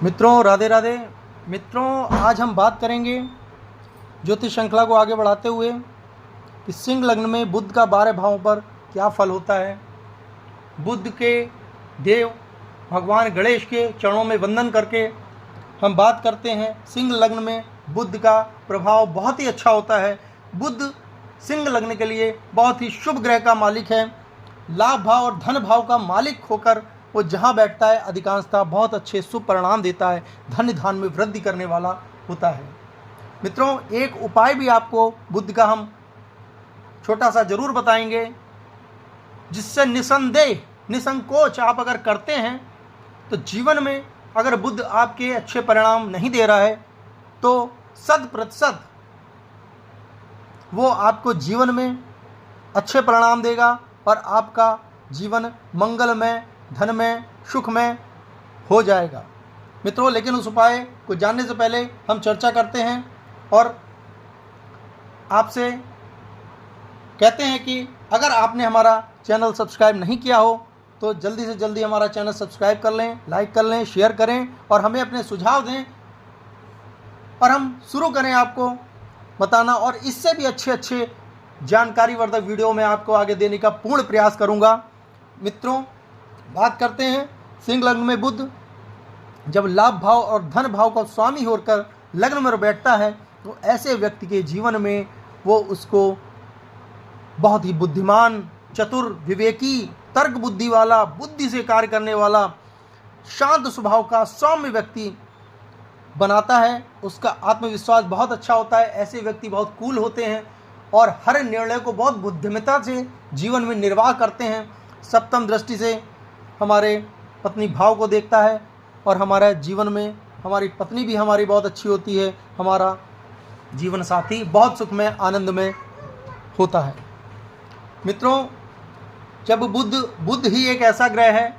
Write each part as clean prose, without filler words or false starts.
मित्रों राधे राधे। मित्रों आज हम बात करेंगे ज्योतिष श्रृंखला को आगे बढ़ाते हुए कि सिंह लग्न में बुध का 12 भावों पर क्या फल होता है। बुध के देव भगवान गणेश के चरणों में वंदन करके हम बात करते हैं। सिंह लग्न में बुध का प्रभाव बहुत ही अच्छा होता है। बुध सिंह लग्न के लिए बहुत ही शुभ ग्रह का मालिक है। लाभ भाव और धन भाव का मालिक होकर वो जहाँ बैठता है अधिकांशतः बहुत अच्छे शुभ परिणाम देता है, धन धान में वृद्धि करने वाला होता है। मित्रों एक उपाय भी आपको बुध का हम छोटा सा जरूर बताएंगे, जिससे निसंदेह निसंकोच आप अगर करते हैं तो जीवन में अगर बुध आपके अच्छे परिणाम नहीं दे रहा है तो 100% वो आपको जीवन में अच्छे परिणाम देगा और आपका जीवन मंगलमय, धनमय, सुखमय हो जाएगा। मित्रों लेकिन उस उपाय को जानने से पहले हम चर्चा करते हैं और आपसे कहते हैं कि अगर आपने हमारा चैनल सब्सक्राइब नहीं किया हो तो जल्दी से जल्दी हमारा चैनल सब्सक्राइब कर लें, लाइक कर लें, शेयर करें और हमें अपने सुझाव दें और हम शुरू करें आपको बताना। और इससे भी अच्छे जानकारीवर्धक वीडियो मैं आपको आगे देने का पूर्ण प्रयास करूंगा। मित्रों बात करते हैं सिंह लग्न में बुध जब लाभ भाव और धन भाव का स्वामी होकर लग्न में बैठता है तो ऐसे व्यक्ति के जीवन में वो उसको बहुत ही बुद्धिमान, चतुर, विवेकी, तर्क बुद्धि वाला, बुद्धि से कार्य करने वाला, शांत स्वभाव का सौम्य व्यक्ति बनाता है। उसका आत्मविश्वास बहुत अच्छा होता है। ऐसे व्यक्ति बहुत कूल होते हैं और हर निर्णय को बहुत बुद्धिमत्ता से जीवन में निर्वाह करते हैं। सप्तम दृष्टि से हमारे पत्नी भाव को देखता है और हमारे जीवन में हमारी पत्नी भी हमारी बहुत अच्छी होती है। हमारा जीवन साथी बहुत सुखमय, आनंदमय होता है। मित्रों जब बुध ही एक ऐसा ग्रह है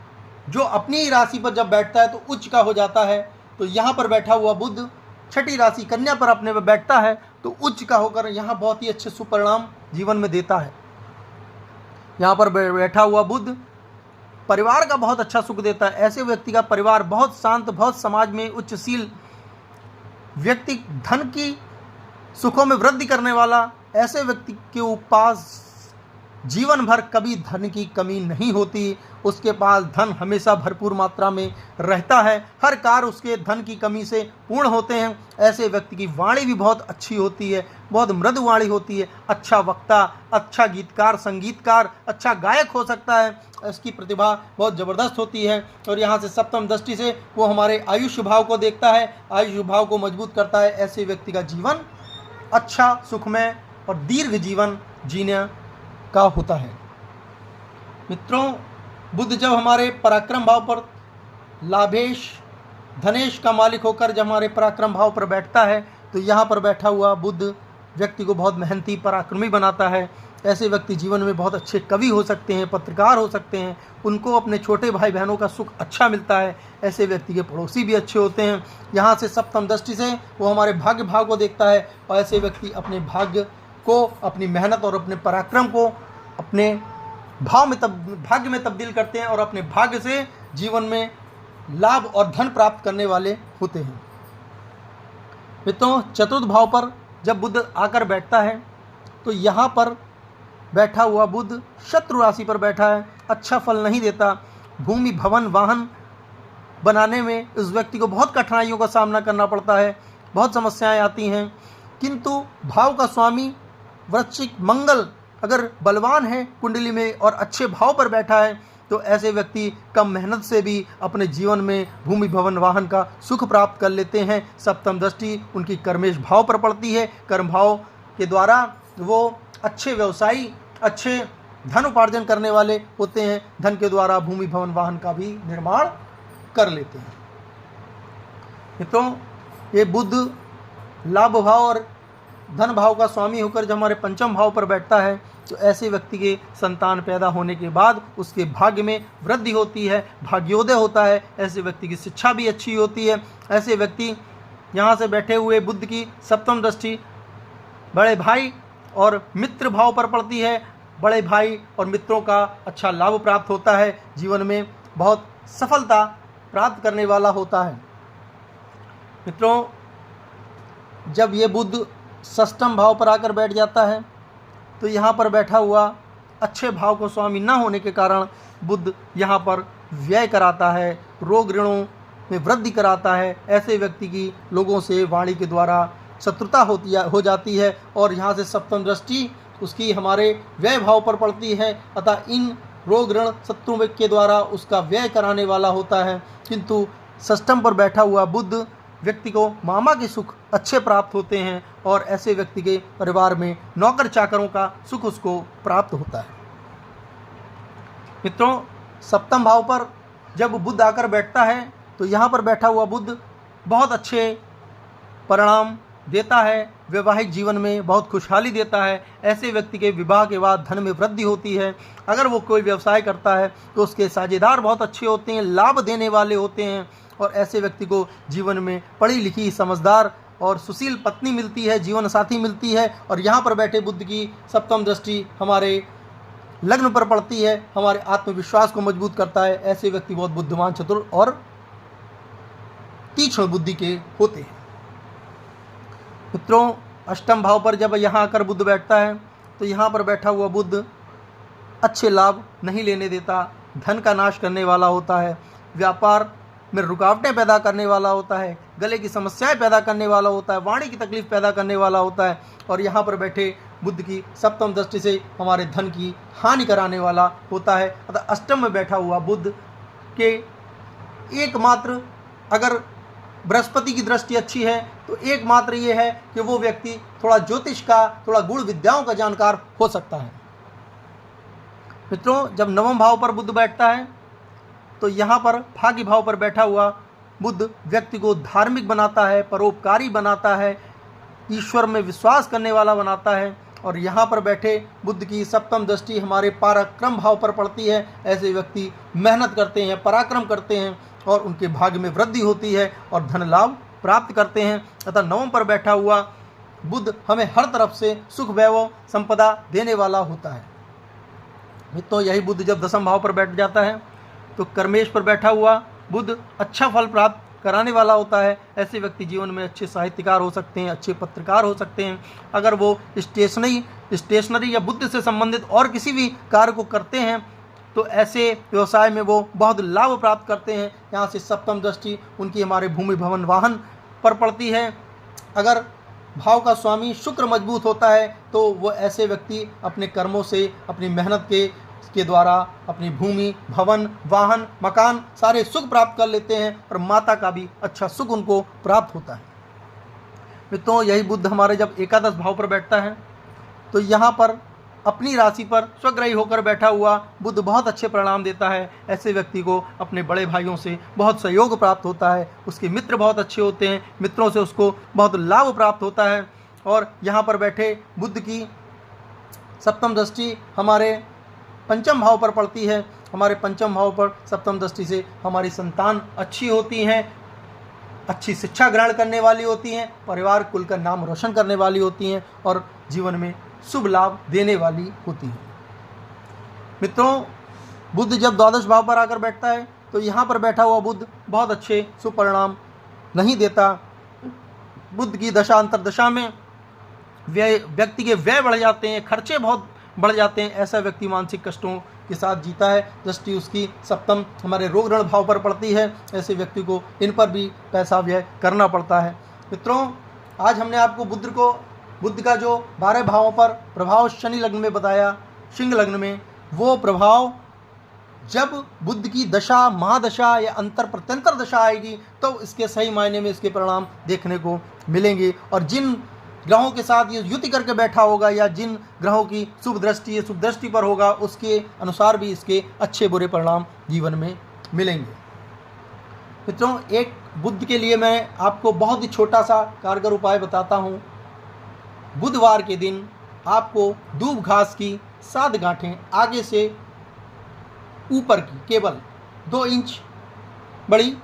जो अपनी ही राशि पर जब बैठता है तो उच्च का हो जाता है। तो यहाँ पर बैठा हुआ बुध छठी राशि कन्या पर अपने में बैठता है तो उच्च का होकर यहाँ बहुत ही अच्छे सुपरिणाम जीवन में देता है। यहाँ पर बैठा हुआ बुध परिवार का बहुत अच्छा सुख देता है। ऐसे व्यक्ति का परिवार बहुत शांत, बहुत समाज में उच्चशील व्यक्ति, धन की सुखों में वृद्धि करने वाला, ऐसे व्यक्ति के पास जीवन भर कभी धन की कमी नहीं होती। उसके पास धन हमेशा भरपूर मात्रा में रहता है। हर कार्य उसके धन की कमी से पूर्ण होते हैं। ऐसे व्यक्ति की वाणी भी बहुत अच्छी होती है, बहुत मृदु वाणी होती है। अच्छा वक्ता, अच्छा गीतकार, संगीतकार, अच्छा गायक हो सकता है। इसकी प्रतिभा बहुत ज़बरदस्त होती है। और यहाँ से सप्तम दृष्टि से वो हमारे आयुष्य भाव को देखता है, आयुष्य भाव को मजबूत करता है। ऐसे व्यक्ति का जीवन अच्छा, सुखमय और दीर्घ जीवन जीने का होता है। मित्रों बुध जब हमारे पराक्रम भाव पर लाभेश, धनेश का मालिक होकर जब हमारे पराक्रम भाव पर बैठता है तो यहाँ पर बैठा हुआ बुध व्यक्ति को बहुत मेहनती, पराक्रमी बनाता है। ऐसे व्यक्ति जीवन में बहुत अच्छे कवि हो सकते हैं, पत्रकार हो सकते हैं। उनको अपने छोटे भाई बहनों का सुख अच्छा मिलता है। ऐसे व्यक्ति के पड़ोसी भी अच्छे होते हैं। यहाँ से सप्तम दृष्टि से वो हमारे भाग्य भाव को देखता है और ऐसे व्यक्ति अपने भाग्य को, अपनी मेहनत और अपने पराक्रम को अपने भाग्य में तब्दील करते हैं और अपने भाग्य से जीवन में लाभ और धन प्राप्त करने वाले होते हैं। मित्रों चतुर्थ भाव पर जब बुध आकर बैठता है तो यहाँ पर बैठा हुआ बुध शत्रु राशि पर बैठा है। अच्छा फल नहीं देता। भूमि, भवन, वाहन बनाने में इस व्यक्ति को बहुत कठिनाइयों का सामना करना पड़ता है, बहुत समस्याएं आती हैं। किंतु भाव का स्वामी वृश्चिक मंगल अगर बलवान है कुंडली में और अच्छे भाव पर बैठा है तो ऐसे व्यक्ति कम मेहनत से भी अपने जीवन में भूमि, भवन, वाहन का सुख प्राप्त कर लेते हैं। सप्तम दृष्टि उनकी कर्मेश भाव पर पड़ती है। कर्म भाव के द्वारा वो अच्छे व्यवसायी, अच्छे धन उपार्जन करने वाले होते हैं। धन के द्वारा भूमि, भवन, वाहन का भी निर्माण कर लेते हैं। मित्रों ये बुध लाभ भाव और धन भाव का स्वामी होकर जब हमारे पंचम भाव पर बैठता है तो ऐसे व्यक्ति के संतान पैदा होने के बाद उसके भाग्य में वृद्धि होती है, भाग्योदय होता है। ऐसे व्यक्ति की शिक्षा भी अच्छी होती है। ऐसे व्यक्ति यहाँ से बैठे हुए बुध की सप्तम दृष्टि बड़े भाई और मित्र भाव पर पड़ती है। बड़े भाई और मित्रों का अच्छा लाभ प्राप्त होता है। जीवन में बहुत सफलता प्राप्त करने वाला होता है। मित्रों, जब ये बुध षष्ठम भाव पर आकर बैठ जाता है तो यहाँ पर बैठा हुआ अच्छे भाव को स्वामी न होने के कारण बुध यहाँ पर व्यय कराता है, रोग ऋणों में वृद्धि कराता है। ऐसे व्यक्ति की लोगों से वाणी के द्वारा शत्रुता हो जाती है और यहाँ से सप्तम दृष्टि उसकी हमारे व्यय भाव पर पड़ती है। अतः इन रोग ऋण शत्रु के द्वारा उसका व्यय कराने वाला होता है। किंतु षष्ठम पर बैठा हुआ बुध व्यक्ति को मामा के सुख अच्छे प्राप्त होते हैं और ऐसे व्यक्ति के परिवार में नौकर चाकरों का सुख उसको प्राप्त होता है। मित्रों, सप्तम भाव पर जब बुध आकर बैठता है तो यहाँ पर बैठा हुआ बुध बहुत अच्छे परिणाम देता है, वैवाहिक जीवन में बहुत खुशहाली देता है। ऐसे व्यक्ति के विवाह के बाद धन में वृद्धि होती है। अगर वो कोई व्यवसाय करता है तो उसके साझेदार बहुत अच्छे होते हैं, लाभ देने वाले होते हैं और ऐसे व्यक्ति को जीवन में पढ़ी लिखी, समझदार और सुशील पत्नी मिलती है, जीवन साथी मिलती है। और यहाँ पर बैठे बुध की सप्तम दृष्टि हमारे लग्न पर पड़ती है, हमारे आत्मविश्वास को मजबूत करता है। ऐसे व्यक्ति बहुत बुद्धिमान, चतुर और तीक्ष्ण बुद्धि के होते हैं। मित्रों, अष्टम भाव पर जब यहाँ आकर बुध बैठता है तो यहाँ पर बैठा हुआ बुध अच्छे लाभ नहीं लेने देता, धन का नाश करने वाला होता है, व्यापार में रुकावटें पैदा करने वाला होता है, गले की समस्याएं पैदा करने वाला होता है, वाणी की तकलीफ पैदा करने वाला होता है। और यहाँ पर बैठे बुध की सप्तम दृष्टि से हमारे धन की हानि कराने वाला होता है। अतः अष्टम में बैठा हुआ बुध के एकमात्र, अगर बृहस्पति की दृष्टि अच्छी है तो एकमात्र ये है कि वो व्यक्ति थोड़ा ज्योतिष का, थोड़ा गुण विद्याओं का जानकार हो सकता है। मित्रों, जब नवम भाव पर बुध बैठता है तो यहाँ पर भाग्य भाव पर बैठा हुआ बुध व्यक्ति को धार्मिक बनाता है, परोपकारी बनाता है, ईश्वर में विश्वास करने वाला बनाता है। और यहाँ पर बैठे बुध की सप्तम दृष्टि हमारे पराक्रम भाव पर पड़ती है। ऐसे व्यक्ति मेहनत करते हैं, पराक्रम करते हैं और उनके भाग्य में वृद्धि होती है और धन लाभ प्राप्त करते हैं। अतः नवम पर बैठा हुआ बुध हमें हर तरफ से सुख, वैभव, संपदा देने वाला होता है। मित्रों, यही बुध जब दसम भाव पर बैठ जाता है तो कर्मेश पर बैठा हुआ बुध अच्छा फल प्राप्त कराने वाला होता है। ऐसे व्यक्ति जीवन में अच्छे साहित्यकार हो सकते हैं, अच्छे पत्रकार हो सकते हैं। अगर वो स्टेशनरी या बुद्ध से संबंधित और किसी भी कार्य को करते हैं तो ऐसे व्यवसाय में वो बहुत लाभ प्राप्त करते हैं। यहाँ से सप्तम दृष्टि उनकी हमारे भूमि, भवन, वाहन पर पड़ती है। अगर भाव का स्वामी शुक्र मजबूत होता है तो वो ऐसे व्यक्ति अपने कर्मों से, अपनी मेहनत के द्वारा अपनी भूमि, भवन, वाहन, मकान सारे सुख प्राप्त कर लेते हैं और माता का भी अच्छा सुख उनको प्राप्त होता है। मित्रों, यही बुध हमारे जब एकादश भाव पर बैठता है तो यहाँ पर अपनी राशि पर स्वग्रही होकर बैठा हुआ बुध बहुत अच्छे परिणाम देता है। ऐसे व्यक्ति को अपने बड़े भाइयों से बहुत सहयोग प्राप्त होता है, उसके मित्र बहुत अच्छे होते हैं, मित्रों से उसको बहुत लाभ प्राप्त होता है। और यहाँ पर बैठे बुध की सप्तम दृष्टि हमारे पंचम भाव पर पड़ती है। हमारे पंचम भाव पर सप्तम दृष्टि से हमारी संतान अच्छी होती हैं, अच्छी शिक्षा ग्रहण करने वाली होती हैं, परिवार कुल का नाम रोशन करने वाली होती हैं और जीवन में शुभ लाभ देने वाली होती हैं। मित्रों, बुध जब द्वादश भाव पर आकर बैठता है तो यहाँ पर बैठा हुआ बुध बहुत अच्छे शुभ परिणाम नहीं देता। बुध की दशा अंतर्दशा में व्यक्ति के व्यय बढ़ जाते हैं, खर्चे बहुत बढ़ जाते हैं। ऐसा व्यक्ति मानसिक कष्टों के साथ जीता है। दृष्टि उसकी सप्तम हमारे रोग ऋण भाव पर पड़ती है। ऐसे व्यक्ति को इन पर भी पैसा व्यय करना पड़ता है। मित्रों, आज हमने आपको बुध का जो 12 भावों पर प्रभाव शनि लग्न में बताया, सिंह लग्न में, वो प्रभाव जब बुध की दशा, महादशा या अंतर प्रत्यंतर दशा आएगी तो इसके सही मायने में इसके परिणाम देखने को मिलेंगे। और जिन ग्रहों के साथ ये युति करके बैठा होगा या जिन ग्रहों की शुभ दृष्टि पर होगा उसके अनुसार भी इसके अच्छे बुरे परिणाम जीवन में मिलेंगे। मित्रों, एक बुध के लिए मैं आपको बहुत ही छोटा सा कारगर उपाय बताता हूँ। बुधवार के दिन आपको दूब घास की 7 गांठें आगे से ऊपर की केवल 2 इंच बड़ी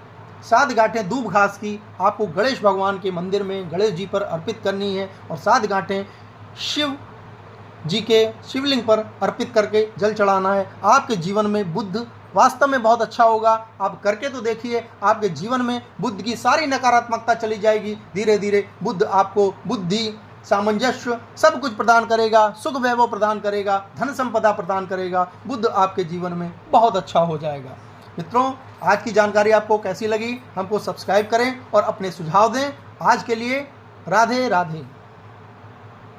7 गांठें दूब घास की आपको गणेश भगवान के मंदिर में गणेश जी पर अर्पित करनी है और 7 गांठें शिव जी के शिवलिंग पर अर्पित करके जल चढ़ाना है। आपके जीवन में बुध वास्तव में बहुत अच्छा होगा। आप करके तो देखिए, आपके जीवन में बुद्ध की सारी नकारात्मकता चली जाएगी। धीरे धीरे बुद्ध आपको बुद्धि, सामंजस्य सब कुछ प्रदान करेगा, सुख वैभव प्रदान करेगा, धन संपदा प्रदान करेगा। बुद्ध आपके जीवन में बहुत अच्छा हो जाएगा। मित्रों, आज की जानकारी आपको कैसी लगी? हमको सब्सक्राइब करें और अपने सुझाव दें। आज के लिए राधे राधे।